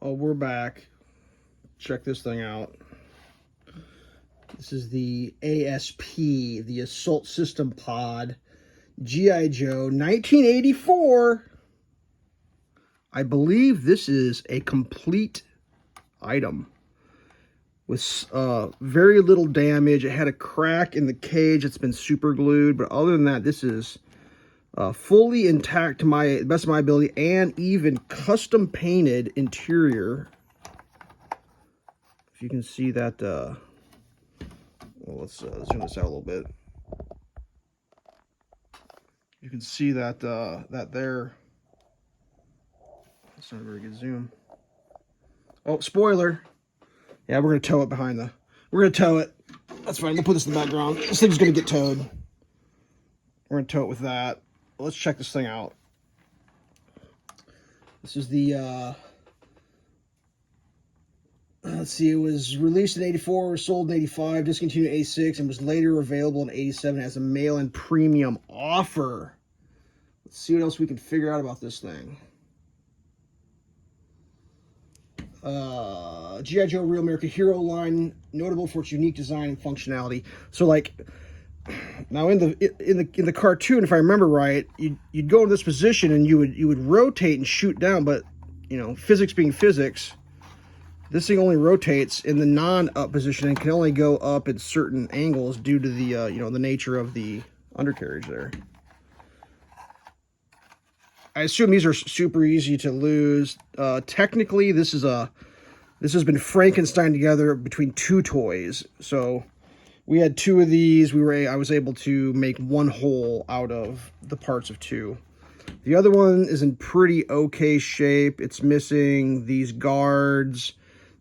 Oh, we're back. Check this thing out. This is the A.S.P, the Assault System Pod, G.I. Joe, 1984. I believe this is a complete item with very little damage. It had a crack in the cage. It's been super glued, but other than that, this is fully intact to the best of my ability, and even custom painted interior. If you can see that, well, let's zoom this out a little bit. You can see that that there. That's not a very good zoom. Oh, spoiler! Yeah, we're gonna tow it behind the. We're gonna tow it. That's fine. We'll put this in the background. This thing's gonna get towed. We're gonna tow it with that. Let's check this thing out. This is the. Let's see. It was released in '84, was sold in '85, discontinued in '86, and was later available in '87 as a mail-in premium offer. Let's see what else we can figure out about this thing. G.I. Joe Real American Hero line, notable for its unique design and functionality. So, like, now in the cartoon, if I remember right, you'd go in this position and you would rotate and shoot down, but you know, physics being physics, this thing only rotates in the non-up position and can only go up at certain angles due to the you know, the nature of the undercarriage there. I assume these are super easy to lose. Technically, this has been Frankenstein together between two toys. So we had two of these. I was able to make one whole out of the parts of two. The other one is in pretty okay shape. It's missing these guards.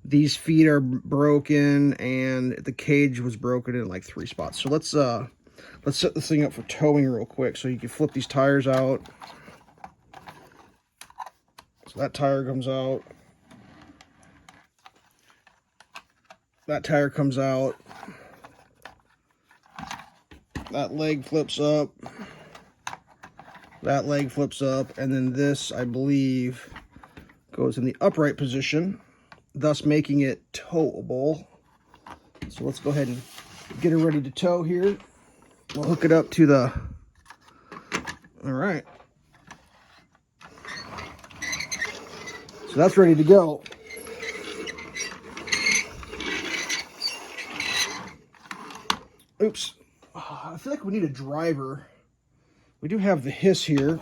These feet are broken, and the cage was broken in like 3 spots. So let's set this thing up for towing real quick. So you can flip these tires out. So that tire comes out. That tire comes out. That leg flips up. That leg flips up. And then this, I believe, goes in the upright position, thus making it towable. So let's go ahead and get it ready to tow here. We'll hook it up to the... All right. So that's ready to go. Oops. I feel like we need a driver. We do have the H.I.S.S here.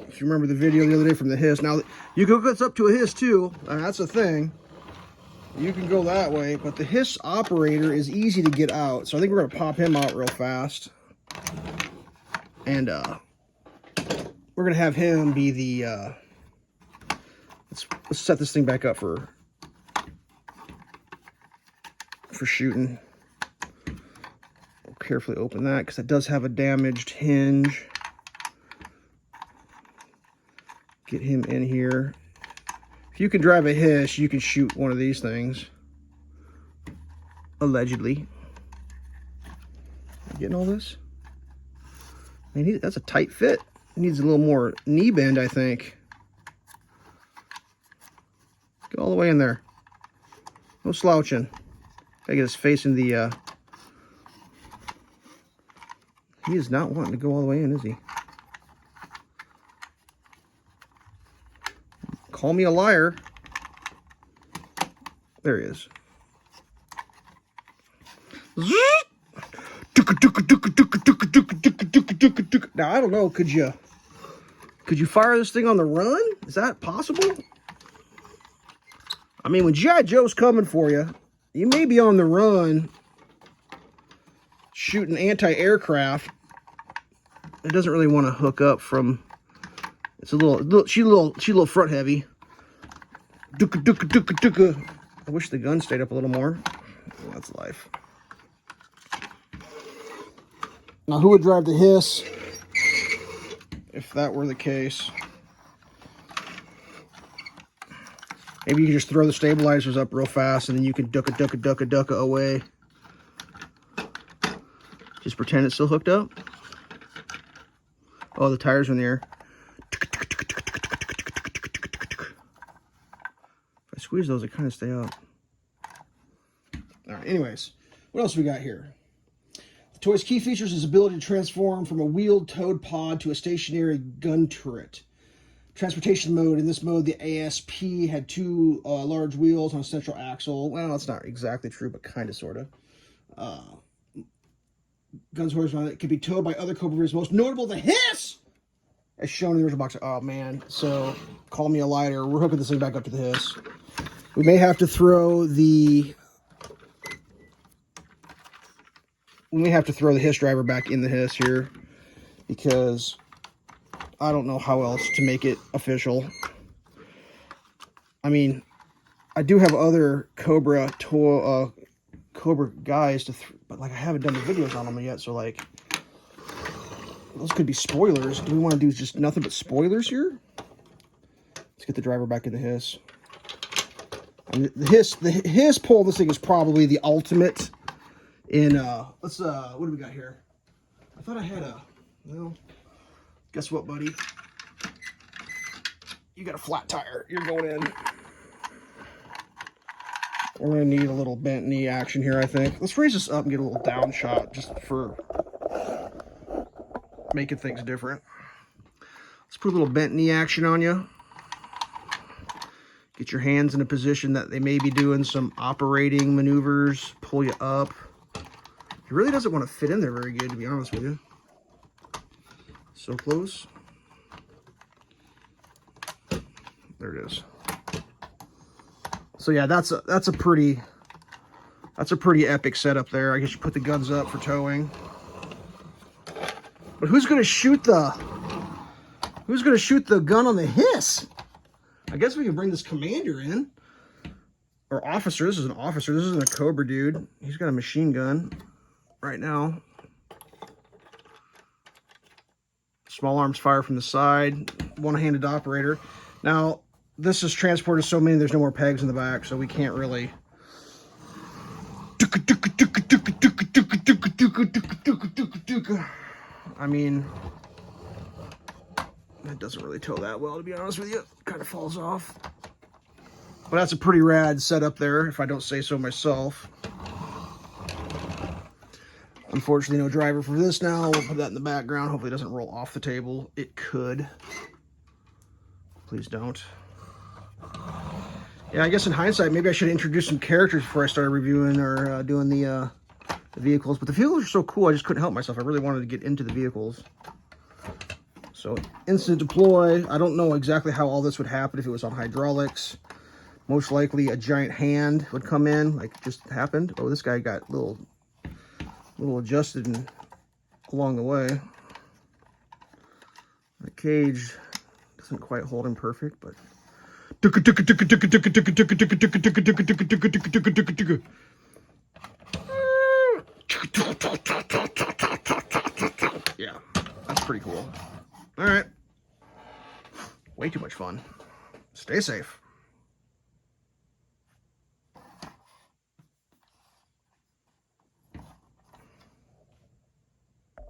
If you remember the video the other day from the H.I.S S. Now, you can hook this up to a H.I.S S too. That's a thing. You can go that way. But the H.I.S S operator is easy to get out. So I think we're going to pop him out real fast. And we're going to have him be the... Let's set this thing back up for shooting. We'll carefully open that because it does have a damaged hinge. Get him in here. If you can drive a H.I.S S, you can shoot one of these things. Allegedly. You getting all this? Man, that's a tight fit. It needs a little more knee bend, I think. Get all the way in there. No slouching. Gotta get his face in the... He is not wanting to go all the way in, is he? Call me a liar. There he is. Now, I don't know, could you fire this thing on the run? Is that possible? I mean, when G.I. Joe's coming for you, you may be on the run shooting anti-aircraft. It doesn't really want to hook up from... It's a little she's a little front heavy. I wish the gun stayed up a little more. That's life. Now, who would drive the H.I.S S if that were the case? Maybe you can just throw the stabilizers up real fast and then you can ducka away. Just pretend it's still hooked up. Oh, the tires are in the air. If I squeeze those, they kind of stay up. All right, anyways, what else we got here? The toy's key features is ability to transform from a wheeled towed pod to a stationary gun turret. Transportation mode. In this mode, the A.S.P. had two large wheels on a central axle. Well, that's not exactly true, but kind of, sort of. Guns horizontal. It can be towed by other Cobra vehicles. Most notable, the H.I.S.S, as shown in the original box. Oh, man. So, call me a liar. We're hooking this thing back up to the H.I.S.S. We may have to throw the... H.I.S.S driver back in the H.I.S.S here, because I don't know how else to make it official. I mean, I do have other Cobra guys but like I haven't done the videos on them yet, so like those could be spoilers. Do we want to do just nothing but spoilers here? Let's get the driver back in the H.I.S.S. And the H.I.S.S pull, this thing is probably the ultimate in what do we got here? I thought I had well, guess what, buddy? You got a flat tire. You're going in. We're going to need a little bent knee action here, I think. Let's raise this up and get a little down shot just for making things different. Let's put a little bent knee action on you. Get your hands in a position that they may be doing some operating maneuvers. Pull you up. It really doesn't want to fit in there very good, to be honest with you. So close. There it is. So yeah, that's a pretty epic setup there. I guess you put the guns up for towing. But who's gonna shoot the gun on the H.I.S.S? I guess we can bring this commander in. Or officer. This is an officer. This isn't a Cobra dude. He's got a machine gun right now. Small arms fire from the side. One-handed operator. Now, this is transported so many, there's no more pegs in the back, so we can't really... I mean, it doesn't really tow that well, to be honest with you. It kind of falls off. But that's a pretty rad setup there, if I don't say so myself. Unfortunately, no driver for this now. We'll put that in the background. Hopefully it doesn't roll off the table. It could. Please don't. Yeah, I guess in hindsight, maybe I should introduce some characters before I started reviewing or doing the vehicles. But the vehicles are so cool, I just couldn't help myself. I really wanted to get into the vehicles. So, instant deploy. I don't know exactly how all this would happen if it was on hydraulics. Most likely a giant hand would come in, like just happened. Oh, this guy got a little adjusted along the way. The cage doesn't quite hold him perfect, but... Yeah, that's pretty cool. All right. Way too much fun. Stay safe.